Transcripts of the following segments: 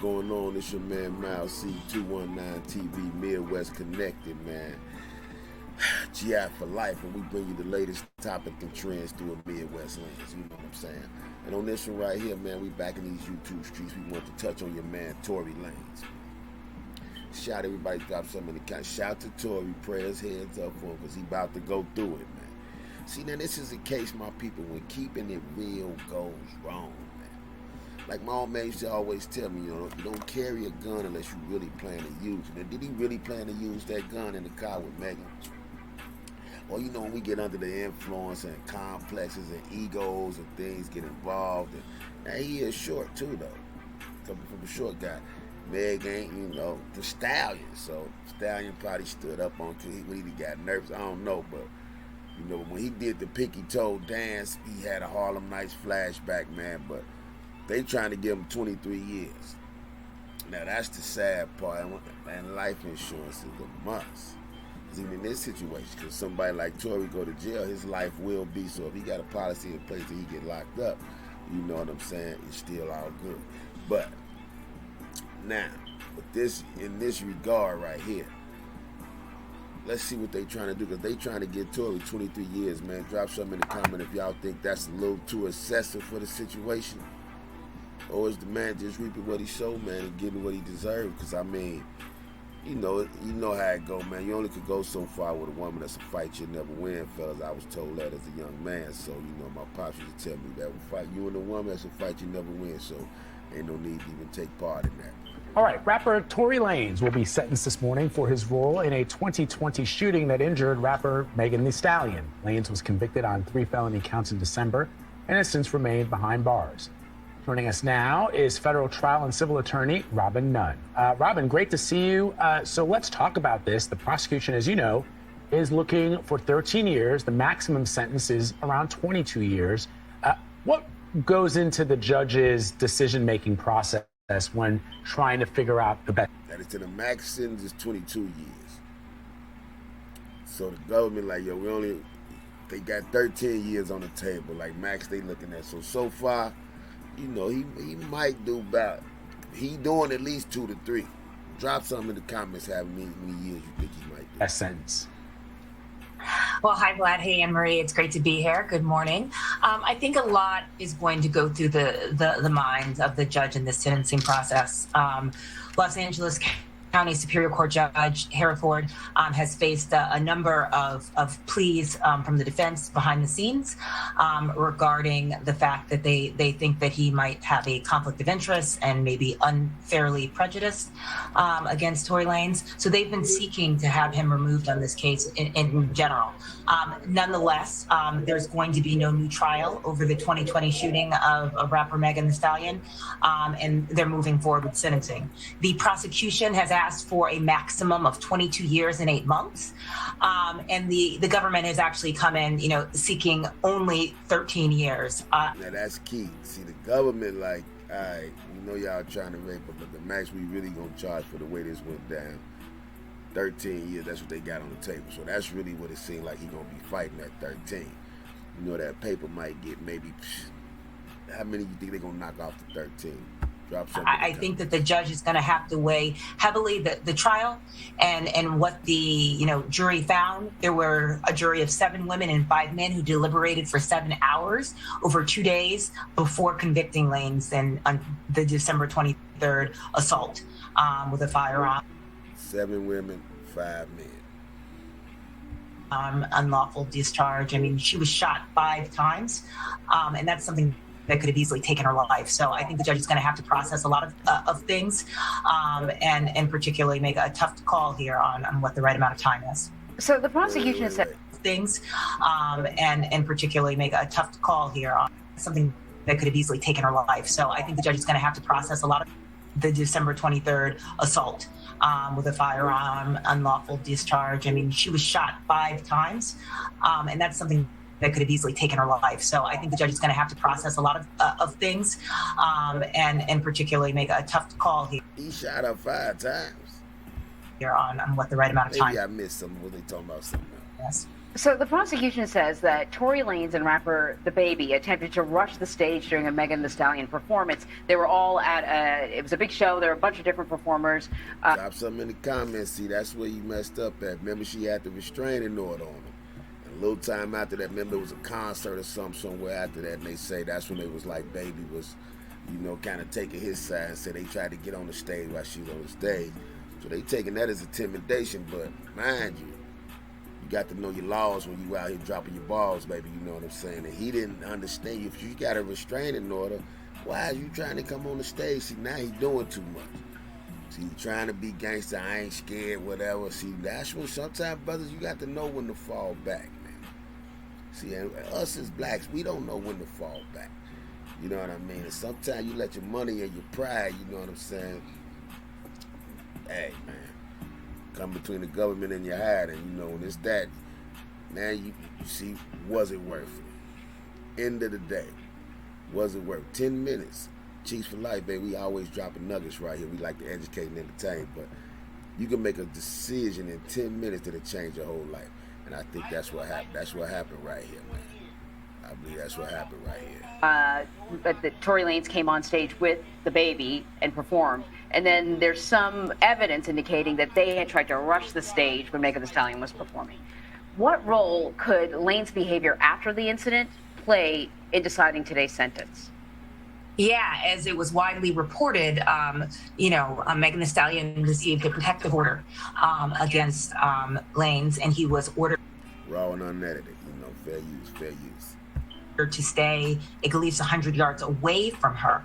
going on? It's your man Miles C219 TV Midwest Connected, man. GI for life, and we bring you the latest topic and trends through a Midwest lens. You know what I'm saying? And on this one right here, man, we back in these YouTube streets. We want to touch on your man Tory Lanez. Shout everybody, drop something in the comments. Shout to Tory, prayers heads up for him, because he about to go through it, man. See, now this is a case, my people, when keeping it real goes wrong, man. Like my old man used to always tell me, you don't carry a gun unless you really plan to use it. And did he really plan to use that gun in the car with Megan? Or, when we get under the influence and complexes and egos and things get involved. And now he is short too, though. Coming from a short guy. Meg ain't, the stallion. So stallion probably stood up on when he got nervous. I don't know, but when he did the pinky toe dance, he had a Harlem Nights flashback, man. But they trying to give him 23 years. Now that's the sad part. And life insurance is a must. Even in this situation, because somebody like Tory go to jail, his life will be. So if he got a policy in place that he get locked up, you know what I'm saying, it's still all good. But now, in this regard right here, let's see what they trying to do, because they trying to get Tory 23 years, man. Drop something in the comment if y'all think that's a little too excessive for the situation. Or is the man just reaping what he sowed, man, and getting what he deserved? Because, you know how it go, man. You only could go so far with a woman that's a fight you never win, fellas. I was told that as a young man. So, my pops used to tell me that fight you and a woman that's a fight you never win. So, ain't no need to even take part in that. All right, rapper Tory Lanez will be sentenced this morning for his role in a 2020 shooting that injured rapper Megan Thee Stallion. Lanez was convicted on 3 felony counts in December and has since remained behind bars. Joining us now is federal trial and civil attorney Robin Nunn. Robin, great to see you. So let's talk about this. The prosecution, as you know, is looking for 13 years. The maximum sentence is around 22 years. What goes into the judge's decision-making process when trying to figure out the best? That is, to the max sentence is 22 years. So the government, they got 13 years on the table. Like max, they looking at. So far, he might do about, he doing at least 2 to 3. Drop something in the comments how many years you think he might do. That sentence. Well, hi, Vlad. Hey, Anne-Marie. It's great to be here. Good morning. I think a lot is going to go through the minds of the judge in this sentencing process. Los Angeles County Superior Court Judge Hereford has faced a number of pleas from the defense behind the scenes regarding the fact that they think that he might have a conflict of interest and maybe unfairly prejudiced against Tory Lanez. So they've been seeking to have him removed on this case in general. Nonetheless, there's going to be no new trial over the 2020 shooting of rapper Megan Thee Stallion, and they're moving forward with sentencing. The prosecution has asked for a maximum of 22 years and 8 months. And the government has actually come in, seeking only 13 years. Now that's key. See, the government, all right, y'all trying to rape him, but the max we really gonna charge for the way this went down, 13 years, that's what they got on the table. So that's really what it seemed like he gonna be fighting at 13. That paper might get maybe, how many you think they gonna knock off the 13? I think that the judge is going to have to weigh heavily the trial and what the jury found. There were a jury of 7 women and 5 men who deliberated for 7 hours over 2 days before convicting Lanez on the December 23rd assault with a firearm. 7 women, 5 men. Unlawful discharge. I mean, she was shot 5 times, and that's something that could have easily taken her life. So I think the judge is going to have to process a lot of things, and particularly make a tough call here on what the right amount of time is. So the prosecution has said things, and particularly make a tough call here on something that could have easily taken her life. So I think the judge is going to have to process a lot of the December 23rd assault with a firearm, unlawful discharge. I mean, she was shot 5 times, and that's something that could have easily taken her life. So I think the judge is going to have to process a lot of things, and particularly make a tough call here. He shot her 5 times. Here on what the right amount of time. Maybe I missed something. Was they talking about something else? Yes. So the prosecution says that Tory Lanez and rapper DaBaby attempted to rush the stage during a Megan Thee Stallion performance. They were all it was a big show. There were a bunch of different performers. Drop something in the comments. See, that's where you messed up at. Remember, she had the restraining order on him. And a little time after that, remember, it was a concert or something somewhere after that, and they say that's when it was like Baby was, kind of taking his side and said they tried to get on the stage while she was on the stage. So they taking that as intimidation, but mind you, you got to know your laws when you out here dropping your balls, baby. You know what I'm saying? And he didn't understand you. If you got a restraining order, why are you trying to come on the stage? See, now he's doing too much. See, you trying to be gangster, I ain't scared, whatever. See, that's when sometimes, brothers, you got to know when to fall back, man. See, and us as blacks, we don't know when to fall back. You know what I mean? And sometimes you let your money and your pride, you know what I'm saying? Hey, man. Come between the government and your heart, and when it's that, man, you see, was it worth it? End of the day, was it worth 10 minutes? Chiefs for life, baby. We always dropping nuggets right here. We like to educate and entertain, but you can make a decision in 10 minutes that'll change your whole life. And I think that's what happened. That's what happened right here, man. I believe that's what happened right here. But the Tory Lanez came on stage with DaBaby and performed. And then there's some evidence indicating that they had tried to rush the stage when Megan Thee Stallion was performing. What role could Lanez's behavior after the incident play in deciding today's sentence? Yeah, as it was widely reported, Megan Thee Stallion received a protective order against Lanez, and he was ordered raw and unedited, fair use. To stay at least 100 yards away from her.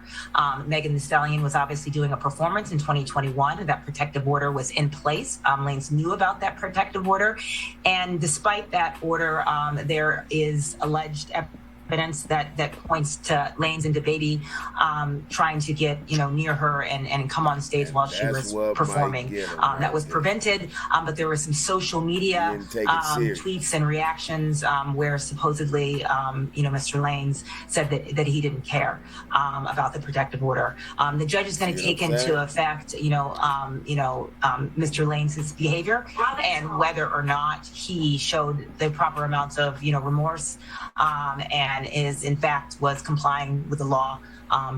Megan Thee Stallion was obviously doing a performance in 2021, and that protective order was in place. Lanez knew about that protective order, and despite that order, there is alleged evidence that points to Lanez and DaBaby trying to get near her and come on stage while she was performing. That was prevented, but there were some social media tweets and reactions where supposedly Mr. Lanez said that he didn't care about the protective order. The judge is going to take into effect Mr. Lanez's behavior and whether or not he showed the proper amounts of remorse and was complying with the law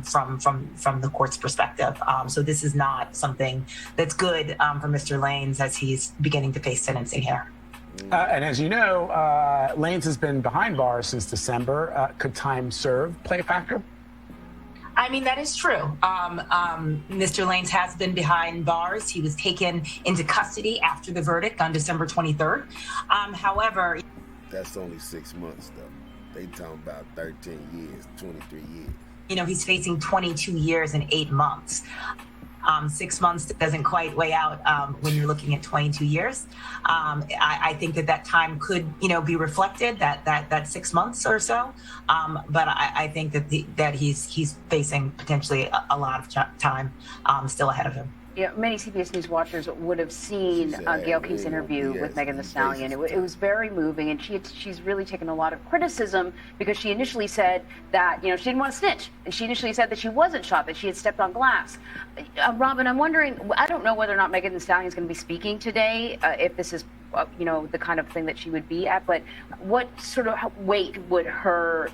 from the court's perspective. So this is not something that's good for Mr. Lanez as he's beginning to face sentencing here. And as you know, Lanez has been behind bars since December. Could time served play a factor? I mean, that is true. Mr. Lanez has been behind bars. He was taken into custody after the verdict on December 23rd. However, that's only 6 months, though. They talking about 13 years, 23 years. He's facing 22 years and 8 months. 6 months doesn't quite weigh out when you're looking at 22 years. I think that time could, be reflected, that 6 months or so. But I think that he's facing potentially a lot of time still ahead of him. Yeah, many CBS News watchers would have seen Gayle King's interview with Megan Thee Stallion. It was very moving, and she's really taken a lot of criticism because she initially said that she didn't want to snitch, and she initially said that she wasn't shot, that she had stepped on glass. Robin, I'm wondering, I don't know whether or not Megan Thee Stallion is going to be speaking today, if this is the kind of thing that she would be at, but what sort of weight would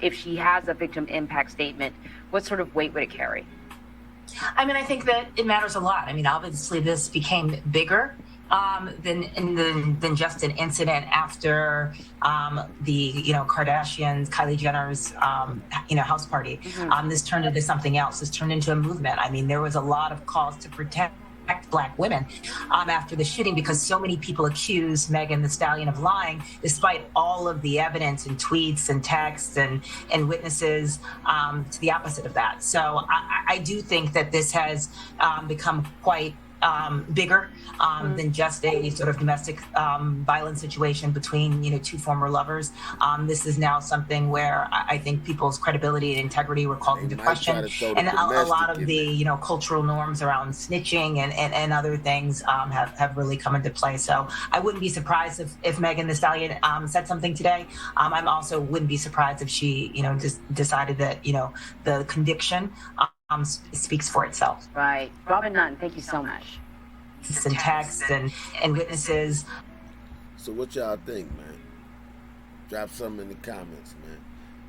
if she has a victim impact statement, what sort of weight would it carry? I mean, I think that it matters a lot. I mean, obviously, this became bigger than just an incident after the Kardashians, Kylie Jenner's house party. Mm-hmm. This turned into something else. This turned into a movement. I mean, there was a lot of calls to protect Black women after the shooting because so many people accused Megan Thee Stallion of lying, despite all of the evidence and tweets and texts and witnesses to the opposite of that. So I do think that this has become quite bigger than just a sort of domestic violence situation between two former lovers. This is now something where I think people's credibility and integrity were called into question, and a lot of the cultural norms around snitching and other things have really come into play. So I wouldn't be surprised if Megan Thee Stallion said something today. I'm also wouldn't be surprised if she just decided that the conviction speaks for itself. Right. Robin Nunn, thank you so much. And texts and witnesses. So what y'all think, man? Drop something in the comments, man.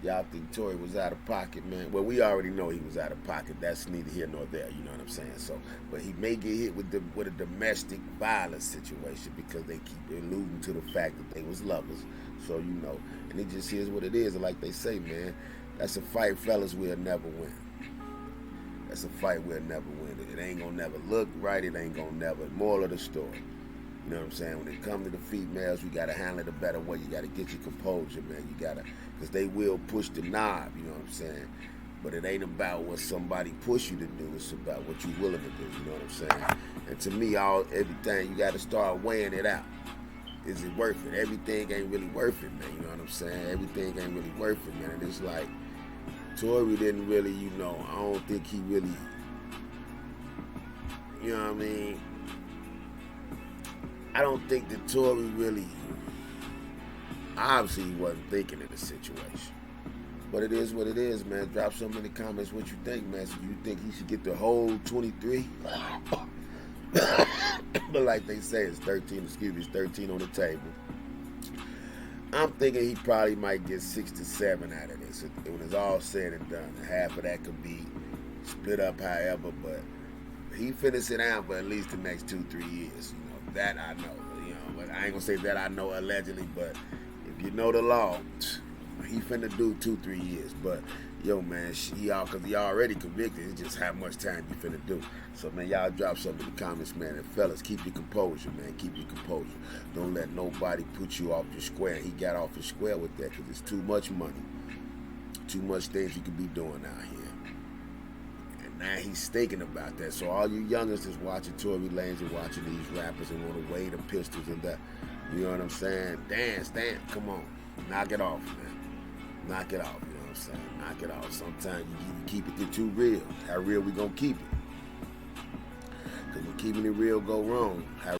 Y'all think Tory was out of pocket, man? Well, we already know he was out of pocket. That's neither here nor there, you know what I'm saying? So, but he may get hit with a domestic violence situation because they keep alluding to the fact that they was lovers. So, you know, and it just is what it is. And like they say, man, that's a fight, fellas, we'll never win. That's a fight we'll never win. It ain't gonna never look right. It ain't gonna never. Moral of the story. You know what I'm saying? When it comes to the females, we gotta handle it a better way. You gotta get your composure, man. You gotta, because they will push the knob. You know what I'm saying? But it ain't about what somebody push you to do. It's about what you willing to do. You know what I'm saying? And to me, everything you gotta start weighing it out. Is it worth it? Everything ain't really worth it, man. You know what I'm saying? Everything ain't really worth it, man. And it's like Tory didn't really, you know. I don't think he really. You know what I mean? I don't think that Tory really, obviously he wasn't thinking of the situation. But it is what it is, man. Drop something in the comments what you think, man. So you think he should get the whole 23? But like they say, it's 13 on the table. I'm thinking he probably might get 6 to 7 out of this. When it's all said and done, half of that could be split up however, but he finna sit down for at least the next 2-3 years, you know. That I know, you know, but I ain't gonna say that I know allegedly, but if you know the law, he finna do 2-3 years. But yo, man, cause he already convicted. It's just how much time you finna do. So man, y'all drop something in the comments, man. And fellas, keep your composure, man. Keep your composure. Don't let nobody put you off your square. He got off his square with that because it's too much money, too much things you could be doing out here. Now he's thinking about that. So all you youngers that's watching Tory Lanez and watching these rappers and want to weigh the pistols and that, you know what I'm saying? Dance, come on. Knock it off, man. Knock it off, you know what I'm saying? Knock it off. Sometimes you keep it too real. How real we gonna keep it? Because when keeping it real go wrong, how